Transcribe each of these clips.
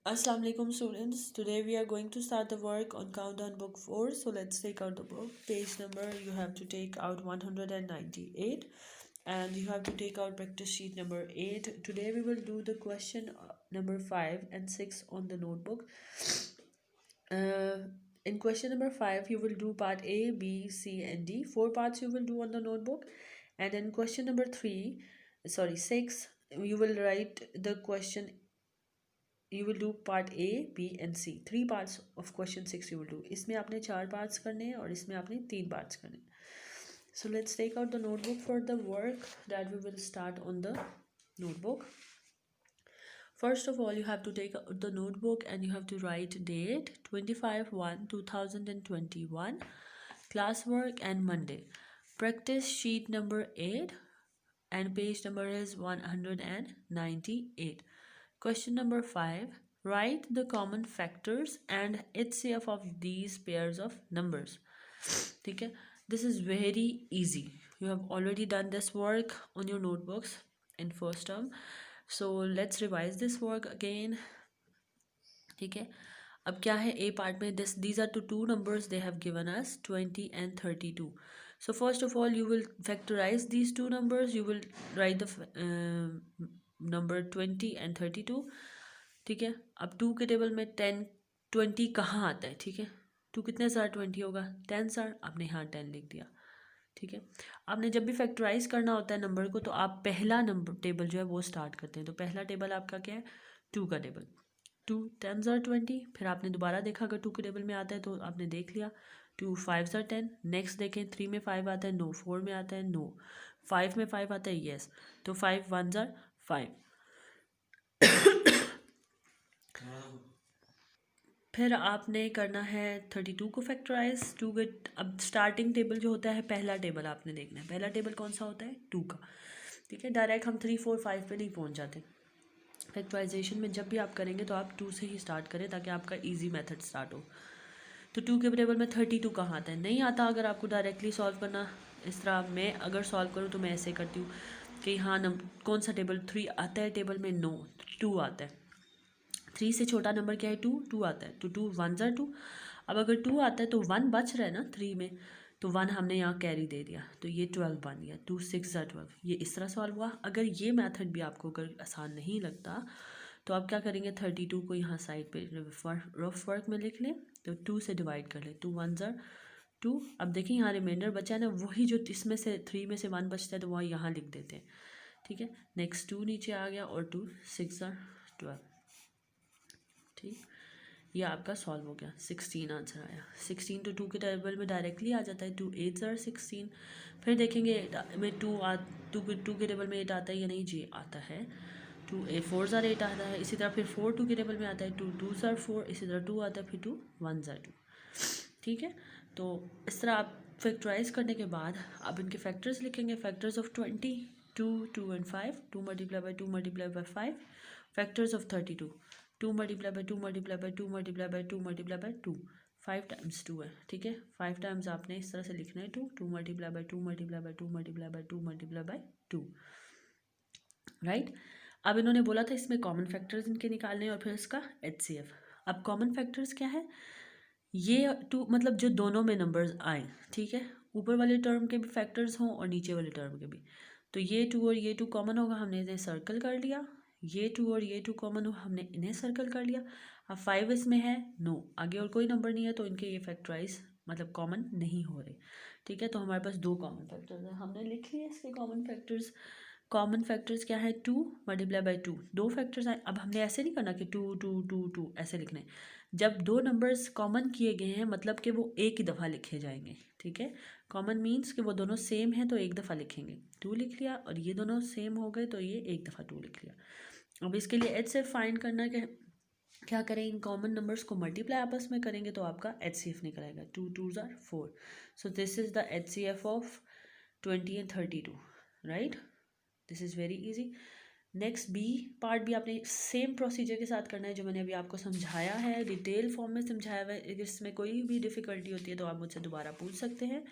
Assalamu alaikum students. Today we are going to start the work on Countdown Book 4. So let's take out the book. Page number you have to take out 198 and you have to take out practice sheet number 8. Today we will do the question number 5 and 6 on the notebook. In question number 5 you will do part A, B, C and D. 4 parts you will do on the notebook. And in question number 6 you will write the question. You will do part A, B and C. 3 parts of question 6 you will do. इसमें आपने 4 parts करने हैं और इसमें आपने 3 parts करने हैं. So let's take out the notebook for the work that we will start on the notebook. First of all, you have to take out the notebook and you have to write date 25/1/2021, classwork and Monday. Practice sheet number 8 and page number is 198. Question number 5. Write the common factors and HCF of these pairs of numbers. ठीक है, this is very easy. You have already done this work on your notebooks in first term. So let's revise this work again. ठीक है, अब क्या है A part में these are the two numbers they have given us 20 and 32. So first of all you will factorize these two numbers. You will write the number 20 and 32. ठीक है, अब 2 के टेबल में 10 20 कहाँ आता है. ठीक है, 2 कितने सार 20 होगा 10 सार. आपने यहाँ 10 लिख दिया. ठीक है, आपने जब भी फैक्टराइज करना होता है नंबर को तो आप पहला नंबर टेबल जो है वो स्टार्ट करते हैं. तो पहला टेबल आपका क्या है 2 का टेबल. 2 10 ज़ार 20. फिर आपने दोबारा देखा अगर 2 के टेबल में आता है तो आपने देख लिया 2 5 ज़ार 10. नेक्स्ट देखें 3 में 5 आता है नो. 4 में आता है नो. 5 में 5 आता है येस. तो 5 1 ज़ार 5. फिर आपने करना है 32 को फैक्टराइज. 2 के अब स्टार्टिंग टेबल जो होता है पहला टेबल आपने देखना है. पहला टेबल कौन सा होता है 2 का. ठीक है, डायरेक्ट हम 3 4 5 पे नहीं पहुंच जाते. फैक्टराइजेशन में जब भी आप करेंगे तो आप 2 से ही स्टार्ट करें ताकि आपका इजी मेथड स्टार्ट हो. तो 2 के टेबल में 32 कहाँ आता है नहीं आता. अगर आपको डायरेक्टली सॉल्व करना इस तरह मैं अगर सॉल्व करूँ तो मैं ऐसे करती हूँ कि हाँ कौन सा टेबल 3 आता है टेबल में नो 2 आता है. 3 से छोटा नंबर क्या है 2 आता है. तो 2 1 ज़ार 2. अब अगर 2 आता है तो 1 बच रहा है ना 3 में तो 1 हमने यहाँ कैरी दे दिया तो ये 12 बन गया. 2 6 ज़ार 12. ये इस तरह सॉल्व हुआ. अगर ये मेथड भी आपको अगर आसान नहीं लगता तो आप क्या करेंगे 32 को यहाँ साइड पे रफ वर्क में लिख लें. तो 2 से डिवाइड कर लें. 2 1 ज़ार 2. अब देखिए यहाँ रिमाइंडर बचा है ना वही जो इसमें से 3 में से 1 बचता है तो वह यहाँ लिख देते हैं. ठीक है, नेक्स्ट 2 नीचे आ गया और 2 6 ज़ार 12. ठीक, ये आपका सॉल्व हो गया. 16 आंसर आया. 16 तो 2 के टेबल में डायरेक्टली आ जाता है. 2 8 ज़ार 16. फिर देखेंगे में 2 के टेबल में 8 आता है या नहीं. जी आता है. 2 4 ज़ार 8 आता है. इसी तरह फिर 4 2 के टेबल में आता है. 2 2 ज़ार 4. इसी तरह 2 आता है. फिर 2 1 ज़ार 2. ठीक है, तो इस तरह आप फैक्टराइज करने के बाद आप इनके फैक्टर्स लिखेंगे. Factors of 20 2 2 and 5. 2 multiply by 2 multiply by 5. Factors of 32 2 multiply by 2 multiply by 2 multiply by 2 multiply by 2. 5 times 2 है. ठीक है, 5 टाइम्स आपने इस तरह से लिखना है 2 multiply by 2 multiply by 2 multiply by 2 multiply by 2. Right, अब इन्होंने बोला था इसमें कॉमन फैक्टर्स इनके निकालने और फिर इसका HCF. अब कॉमन फैक्टर्स क्या है ये 2 मतलब जो दोनों में नंबर्स आए. ठीक है, ऊपर वाले टर्म के भी फैक्टर्स हों और नीचे वाले टर्म के भी. तो ये 2 और ये 2 कॉमन होगा. हमने इन्हें सर्कल कर लिया. ये 2 और ये 2 कॉमन हो हमने इन्हें सर्कल कर लिया. अब 5 इसमें है नो. आगे और कोई नंबर नहीं है तो इनके ये फैक्टराइज मतलब कॉमन नहीं हो रहे. ठीक है, तो हमारे पास 2 कॉमन फैक्टर्स हैं. हमने लिख लिए इसके कॉमन फैक्टर्स. कॉमन फैक्टर्स क्या है 2 मल्टीप्लाई बाई 2. 2 फैक्टर्स आए. अब हमने ऐसे नहीं करना कि 2 2 2 2 ऐसे लिखने. जब 2 नंबर्स कॉमन किए गए हैं मतलब कि वो एक ही दफ़ा लिखे जाएंगे. ठीक है, कॉमन मीन्स कि वो दोनों सेम हैं तो एक दफ़ा लिखेंगे. 2 लिख लिया और ये दोनों सेम हो गए तो ये एक दफ़ा 2 लिख लिया. अब इसके लिए HCF फाइंड करना है कि क्या करें इन कॉमन नंबर्स को मल्टीप्लाई आपस में करेंगे तो आपका HCF निकल आएगा. 2 2 ज़ार 4. So this is the HCF of 20 and 32. Right, this is very easy. Next B part भी आपने सेम प्रोसीजर के साथ करना है जो मैंने अभी आपको समझाया है. डिटेल फॉर्म में समझाया हुआ है. अगर इसमें कोई भी डिफ़िकल्टी होती है तो आप मुझसे दोबारा पूछ सकते हैं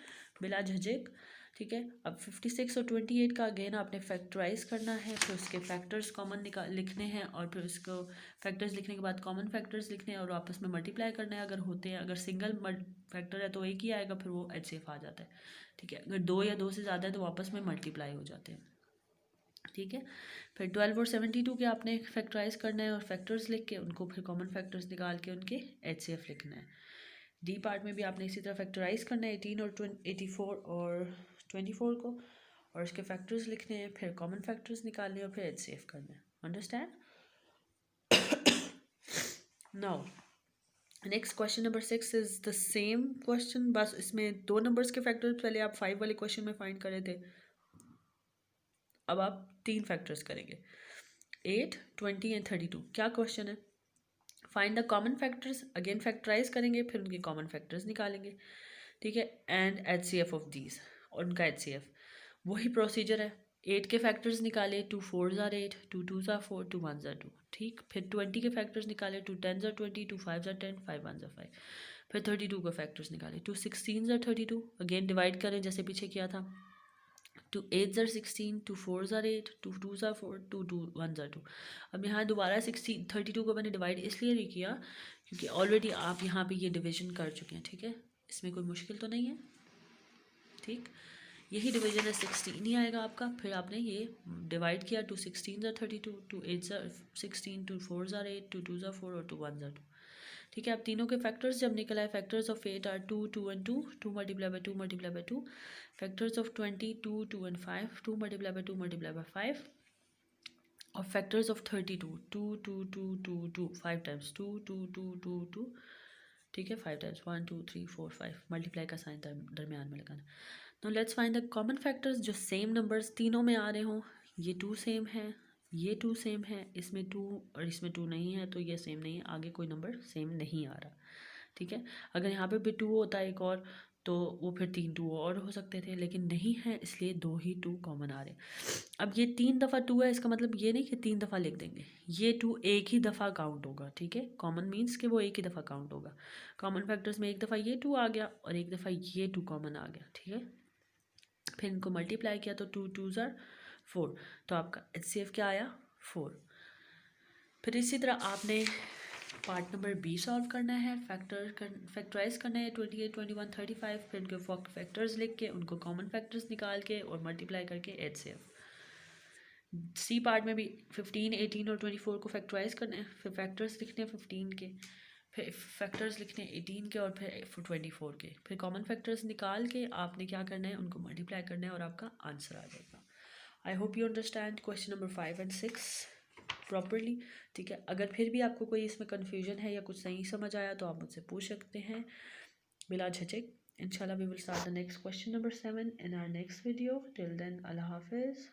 बिला झिझक. ठीक है। अब 56 और 28 का अगेन आपने फैक्टराइज करना है, फिर उसके फैक्टर्स कॉमन लिखने हैं और फिर उसको फैक्टर्स लिखने के बाद कॉमन फैक्टर्स लिखने हैं और आपस में मल्टीप्लाई करना है। अगर होते हैं, अगर सिंगल फैक्टर है तो एक ही आएगा, फिर वो HCF आ जाता है। ठीक है, अगर 2 या 2 से ज़्यादा है तो आपस में मल्टीप्लाई हो जाते हैं। ठीक है, फिर 12 और 72 के आपने फैक्टराइज करना है और फैक्टर्स लिख के उनको फिर कॉमन फैक्टर्स निकाल के उनके HCF लिखना है। डी पार्ट में भी आपने इसी तरह फैक्टराइज करना है 18 और 84 और 24 को और उसके फैक्टर्स लिखने हैं, फिर कॉमन फैक्टर्स निकालने और फिर HCF करना है। Understand? Now next question number 6 is the same question, बस इसमें 2 नंबर्स के फैक्टर्स पहले आप 5 वाले क्वेश्चन में फाइंड कर रहे थे, अब आप 3 फैक्टर्स करेंगे 8, 20 एंड 32। क्या क्वेश्चन है? Find the common factors, again factorise करेंगे फिर उनके कॉमन फैक्टर्स निकालेंगे। ठीक है, एंड HCF ऑफ दीज, और उनका HCF वही प्रोसीजर है। 8 के फैक्टर्स निकाले, 2 4s are 8, 2 2s are 4, 2 1s are 2। ठीक, फिर 20 के फैक्टर्स निकाले, 2 10s are 20, 2 5s are 10, 5 1s are 5। फिर 32 के फैक्टर्स निकाले, 2 16s are 32, अगेन डिवाइड करें जैसे पीछे किया था, 2 8s are 16, 2 4s are 8, 2 2s are 4, 2 2 1s are 2। अब यहाँ दोबारा 32 को मैंने डिवाइड इसलिए नहीं किया क्योंकि ऑलरेडी आप यहाँ पे ये डिवीजन कर चुके हैं। ठीक है, इसमें कोई मुश्किल तो नहीं है। ठीक, यही डिवीजन है, 16 ही आएगा आपका। फिर आपने ये डिवाइड किया, 2 16s are 32, 2 8s are 16, 2 4s are 8, 2 2s are 4 और 2 1s are 2। ठीक है, अब तीनों के फैक्टर्स जब निकला है, factors of 8 are 2 2 and 2, 2 multiply by 2 multiply by 2। Factors of 20 2 2 and 5, 2 multiply by 2 multiply by 5। और फैक्टर्स ऑफ 32 2 2 2 2 2 5 टाइम्स 2 2 2 2 2। ठीक है, 5 टाइम्स 1 2 3 4 5, मल्टीप्लाई का साइन दरमियान में लगाना। तो let's find the common factors, जो सेम नंबर्स तीनों में आ रहे हों। ये 2 सेम है, ये 2 सेम है, इसमें 2 और इसमें 2 नहीं है, तो ये सेम नहीं है, आगे कोई नंबर सेम नहीं आ रहा। ठीक है, अगर यहाँ पे भी 2 होता है एक और, तो वो फिर 3 2 और हो सकते थे, लेकिन नहीं है, इसलिए 2 ही 2 कॉमन आ रहे। अब ये 3 दफ़ा 2 है, इसका मतलब ये नहीं कि 3 दफ़ा लिख देंगे, ये 2 एक ही दफ़ा काउंट होगा। ठीक है, कॉमन मीन्स कि वो एक ही दफ़ा काउंट होगा। कॉमन फैक्टर्स में एक दफ़ा ये 2 आ गया और एक दफ़ा ये 2 कॉमन आ गया। ठीक है, फिर इनको मल्टीप्लाई किया तो 2 2s are 4, तो आपका HCF क्या आया? 4। फिर इसी तरह आपने पार्ट नंबर B सॉल्व करना है, फैक्टराइज करना है 28 21 35, फिर उनके फैक्टर्स लिख के उनको कॉमन फैक्टर्स निकाल के और मल्टीप्लाई करके HCF। C पार्ट में भी 15 18 और 24 को फैक्टराइज करना है, फिर फैक्टर्स लिखने हैं 15 के, फिर फैक्टर्स लिखने हैं 18 के और फिर 24 के, फिर कॉमन फैक्टर्स निकाल के आपने क्या करना है, उनको मल्टीप्लाई करना है और आपका आंसर आ जाएगा। I hope you understand question number 5 and 6 properly. ठीक है, अगर फिर भी आपको कोई इसमें कन्फ्यूजन है या कुछ नहीं समझ आया तो आप मुझसे पूछ सकते हैं बिला झिझक। इंशाल्लाह we will start the next question number 7 in our next video. Till then, अल्लाह हाफिज़।